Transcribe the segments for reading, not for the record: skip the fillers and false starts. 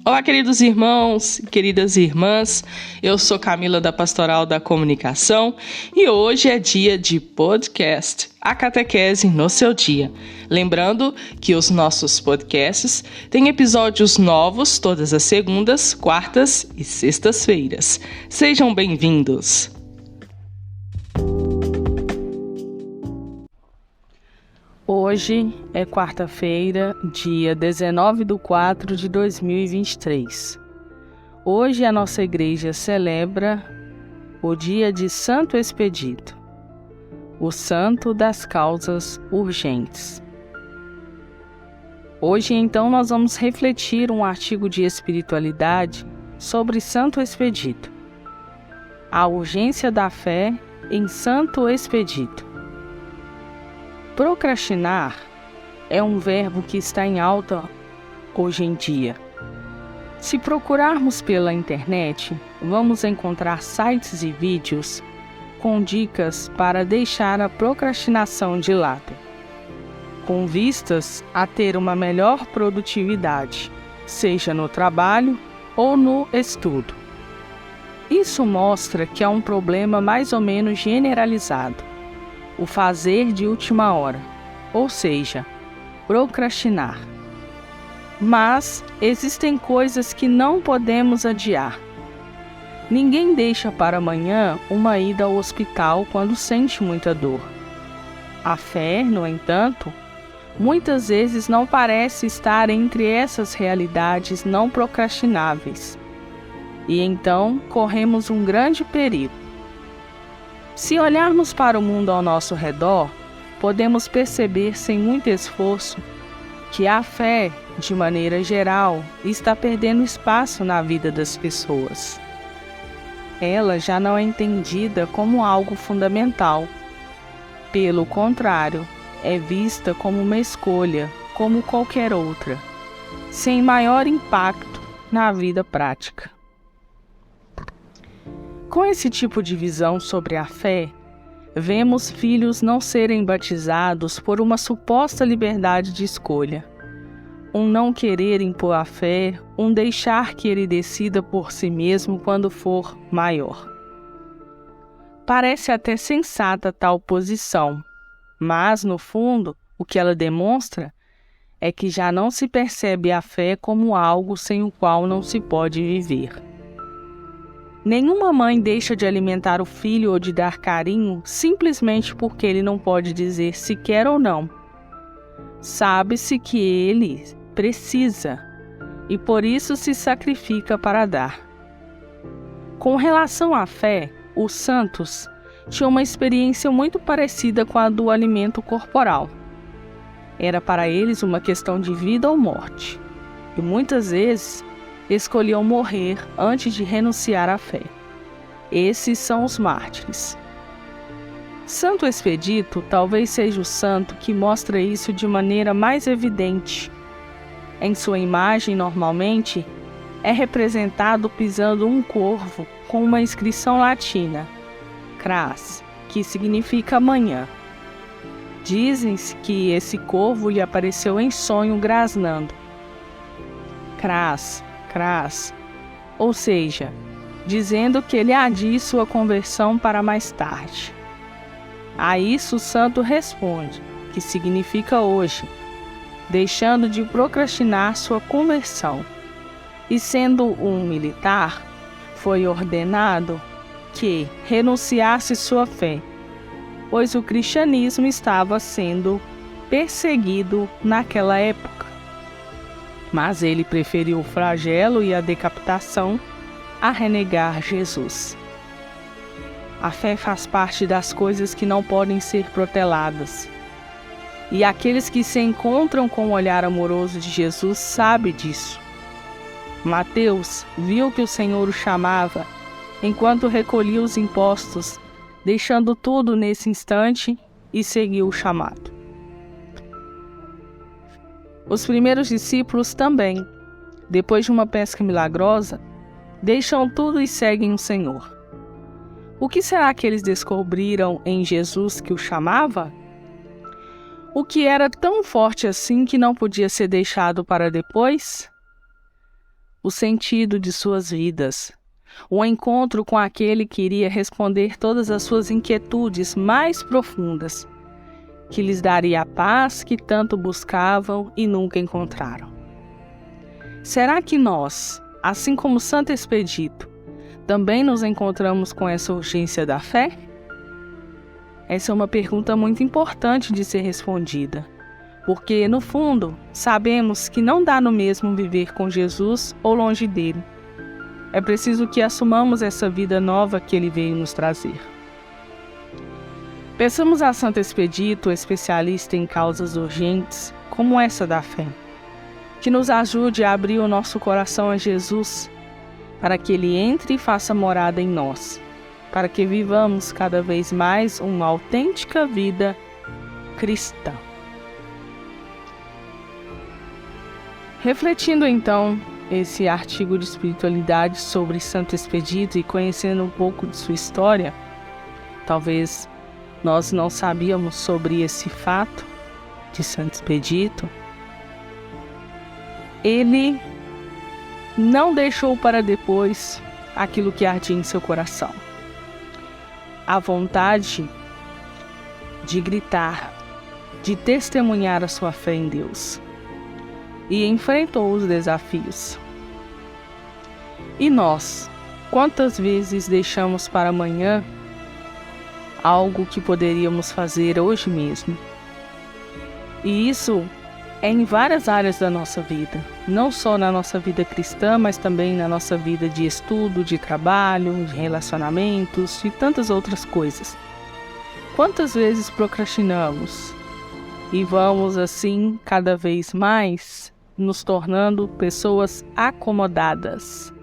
Olá, queridos irmãos, queridas irmãs, eu sou Camila da Pastoral da Comunicação e hoje é dia de podcast, a catequese no seu dia. Lembrando que os nossos podcasts têm episódios novos todas as segundas, quartas e sextas-feiras. Sejam bem-vindos! Hoje é quarta-feira, dia 19/4/2023. Hoje a nossa igreja celebra o dia de Santo Expedito, o santo das causas urgentes. Hoje, então, nós vamos refletir um artigo de espiritualidade sobre Santo Expedito, a urgência da fé em Santo Expedito. Procrastinar é um verbo que está em alta hoje em dia. Se procurarmos pela internet, vamos encontrar sites e vídeos com dicas para deixar a procrastinação de lado, com vistas a ter uma melhor produtividade, seja no trabalho ou no estudo. Isso mostra que há um problema mais ou menos generalizado: o fazer de última hora, ou seja, procrastinar. Mas existem coisas que não podemos adiar. Ninguém deixa para amanhã uma ida ao hospital quando sente muita dor. A fé, no entanto, muitas vezes não parece estar entre essas realidades não procrastináveis. E então corremos um grande perigo. Se olharmos para o mundo ao nosso redor, podemos perceber sem muito esforço que a fé, de maneira geral, está perdendo espaço na vida das pessoas. Ela já não é entendida como algo fundamental. Pelo contrário, é vista como uma escolha, como qualquer outra, sem maior impacto na vida prática. Com esse tipo de visão sobre a fé, vemos filhos não serem batizados por uma suposta liberdade de escolha, um não querer impor a fé, um deixar que ele decida por si mesmo quando for maior. Parece até sensata tal posição, mas, no fundo, o que ela demonstra é que já não se percebe a fé como algo sem o qual não se pode viver. Nenhuma mãe deixa de alimentar o filho ou de dar carinho simplesmente porque ele não pode dizer se quer ou não. Sabe-se que ele precisa e por isso se sacrifica para dar. Com relação à fé, os santos tinham uma experiência muito parecida com a do alimento corporal. Era para eles uma questão de vida ou morte, e muitas vezes escolhiam morrer antes de renunciar à fé. Esses são os mártires. Santo Expedito talvez seja o santo que mostra isso de maneira mais evidente. Em sua imagem, normalmente, é representado pisando um corvo com uma inscrição latina, cras, que significa manhã. Dizem que esse corvo lhe apareceu em sonho grasnando. Cras, ou seja, dizendo que ele adia sua conversão para mais tarde. A isso o santo responde, que significa hoje, deixando de procrastinar sua conversão. E sendo um militar, foi ordenado que renunciasse sua fé, pois o cristianismo estava sendo perseguido naquela época. Mas ele preferiu o flagelo e a decapitação a renegar Jesus. A fé faz parte das coisas que não podem ser proteladas. E aqueles que se encontram com o olhar amoroso de Jesus sabem disso. Mateus viu que o Senhor o chamava enquanto recolhia os impostos, deixando tudo nesse instante e seguiu o chamado. Os primeiros discípulos também, depois de uma pesca milagrosa, deixam tudo e seguem o Senhor. O que será que eles descobriram em Jesus que o chamava? O que era tão forte assim que não podia ser deixado para depois? o sentido de suas vidas, o encontro com aquele que iria responder todas as suas inquietudes mais profundas, que lhes daria a paz que tanto buscavam e nunca encontraram. Será que nós, assim como Santo Expedito, também nos encontramos com essa urgência da fé? Essa é uma pergunta muito importante de ser respondida, porque, no fundo, sabemos que não dá no mesmo viver com Jesus ou longe dele. É preciso que assumamos essa vida nova que ele veio nos trazer. Peçamos a Santo Expedito, especialista em causas urgentes, como essa da fé, que nos ajude a abrir o nosso coração a Jesus, para que ele entre e faça morada em nós, para que vivamos cada vez mais uma autêntica vida cristã. Refletindo então esse artigo de espiritualidade sobre Santo Expedito e conhecendo um pouco de sua história, talvez nós não sabíamos sobre esse fato de Santo Expedito. Ele não deixou para depois aquilo que ardia em seu coração. A vontade de gritar, de testemunhar a sua fé em Deus. E enfrentou os desafios. E nós, quantas vezes deixamos para amanhã algo que poderíamos fazer hoje mesmo? E isso é em várias áreas da nossa vida, não só na nossa vida cristã, mas também na nossa vida de estudo, de trabalho, de relacionamentos e tantas outras coisas. Quantas vezes procrastinamos e vamos assim cada vez mais nos tornando pessoas acomodadas.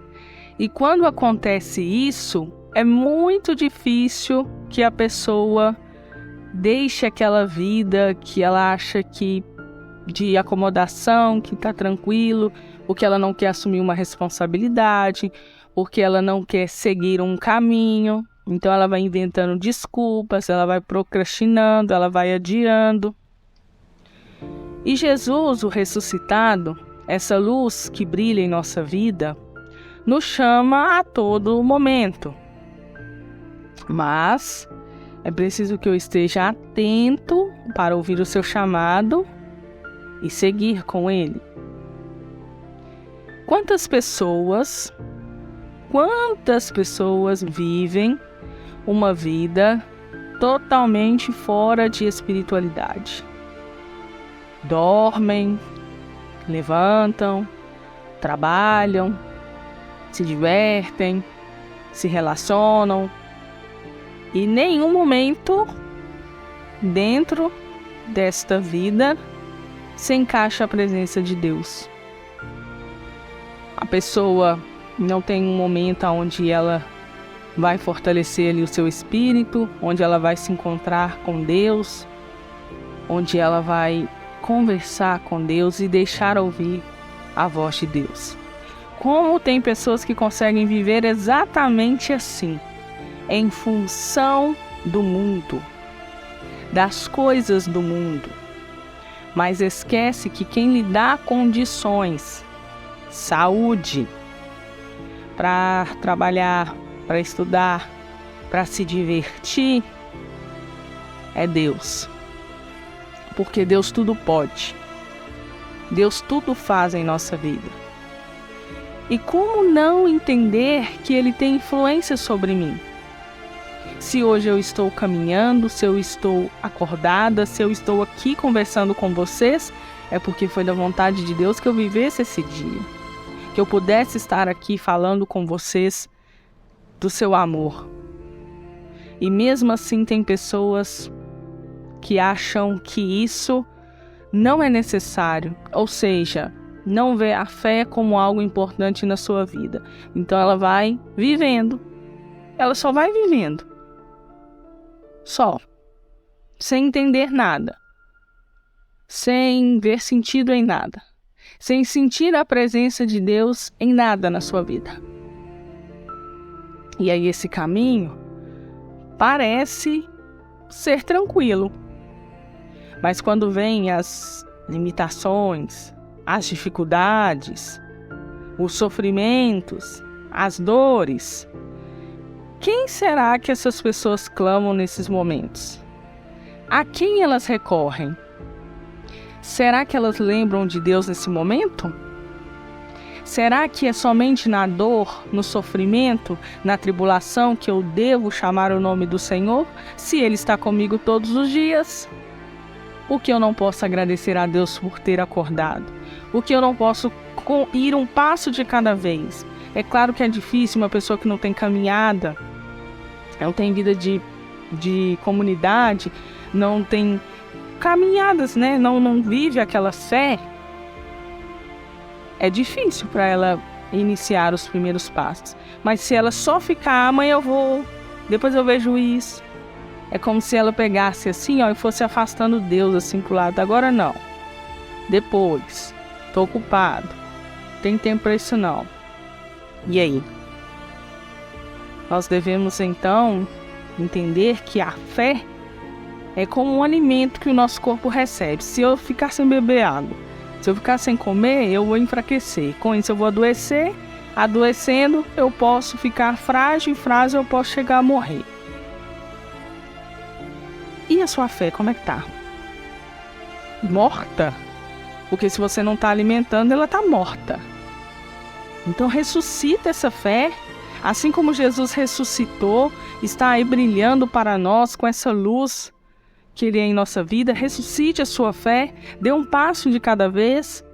E quando acontece isso, é muito difícil que a pessoa deixe aquela vida que ela acha que de acomodação, que está tranquilo, porque ela não quer assumir uma responsabilidade, porque ela não quer seguir um caminho. Então ela vai inventando desculpas, ela vai procrastinando, ela vai adiando. E Jesus, o ressuscitado, essa luz que brilha em nossa vida, nos chama a todo momento. Mas é preciso que eu esteja atento para ouvir o seu chamado e seguir com ele. Quantas pessoas vivem uma vida totalmente fora de espiritualidade? Dormem, levantam, trabalham, se divertem, se relacionam e em nenhum momento dentro desta vida se encaixa a presença de Deus. A pessoa não tem um momento onde ela vai fortalecer ali o seu espírito, onde ela vai se encontrar com Deus, onde ela vai conversar com Deus e deixar ouvir a voz de Deus. Como tem pessoas que conseguem viver exatamente assim, em função do mundo, das coisas do mundo, mas esquece que quem lhe dá condições, saúde, para trabalhar, para estudar, para se divertir, é Deus. Porque Deus tudo pode. Deus tudo faz em nossa vida. E como não entender que Ele tem influência sobre mim? Se hoje eu estou caminhando, se eu estou acordada, se eu estou aqui conversando com vocês, é porque foi da vontade de Deus que eu vivesse esse dia. Que eu pudesse estar aqui falando com vocês do seu amor. E mesmo assim tem pessoas que acham que isso não é necessário, ou seja, não vê a fé como algo importante na sua vida. Então ela vai vivendo, ela só vai vivendo, só, sem entender nada, sem ver sentido em nada, sem sentir a presença de Deus em nada na sua vida. E aí esse caminho parece ser tranquilo. Mas quando vêm as limitações, as dificuldades, os sofrimentos, as dores. Quem será que essas pessoas clamam nesses momentos? A quem elas recorrem? Será que elas lembram de Deus nesse momento? Será que é somente na dor, no sofrimento, na tribulação que eu devo chamar o nome do Senhor, se Ele está comigo todos os dias? Por que eu não posso agradecer a Deus por ter acordado? Por que eu não posso ir um passo de cada vez? É claro que é difícil uma pessoa que não tem caminhada, não tem vida de comunidade, não tem caminhadas, né? Não vive aquela fé. É difícil para ela iniciar os primeiros passos. Mas se ela só ficar, amanhã eu vou, depois eu vejo isso. É como se ela pegasse assim, e fosse afastando Deus assim pro lado. Agora não. Depois. Tô ocupado. Tem tempo para isso não. E aí? Nós devemos então entender que a fé é como um alimento que o nosso corpo recebe. Se eu ficar sem beber água, se eu ficar sem comer, eu vou enfraquecer. Com isso eu vou adoecer. Adoecendo, eu posso ficar frágil. Frágil, eu posso chegar a morrer. E a sua fé, como é que tá? Morta? Porque se você não está alimentando, ela está morta. Então ressuscita essa fé. Assim como Jesus ressuscitou, está aí brilhando para nós com essa luz que Ele é em nossa vida. Ressuscite a sua fé. Dê um passo de cada vez.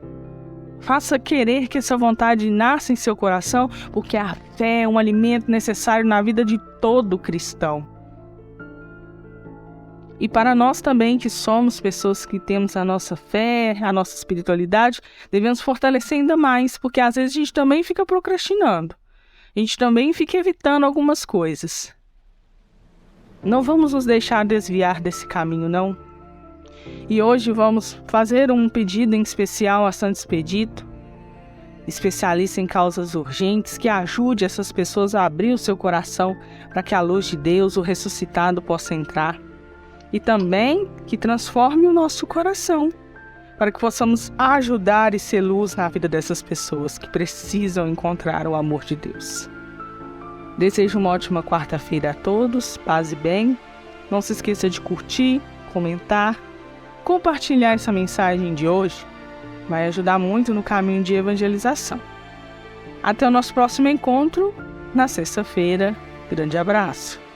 Faça querer que essa vontade nasça em seu coração, porque a fé é um alimento necessário na vida de todo cristão. E para nós também, que somos pessoas que temos a nossa fé, a nossa espiritualidade, devemos fortalecer ainda mais, porque às vezes a gente também fica procrastinando. A gente também fica evitando algumas coisas. Não vamos nos deixar desviar desse caminho, não. E hoje vamos fazer um pedido em especial a Santo Expedito, especialista em causas urgentes, que ajude essas pessoas a abrir o seu coração para que a luz de Deus, o ressuscitado, possa entrar. E também que transforme o nosso coração, para que possamos ajudar e ser luz na vida dessas pessoas que precisam encontrar o amor de Deus. Desejo uma ótima quarta-feira a todos, paz e bem. Não se esqueça de curtir, comentar, compartilhar essa mensagem de hoje. Vai ajudar muito no caminho de evangelização. Até o nosso próximo encontro, na sexta-feira. Grande abraço.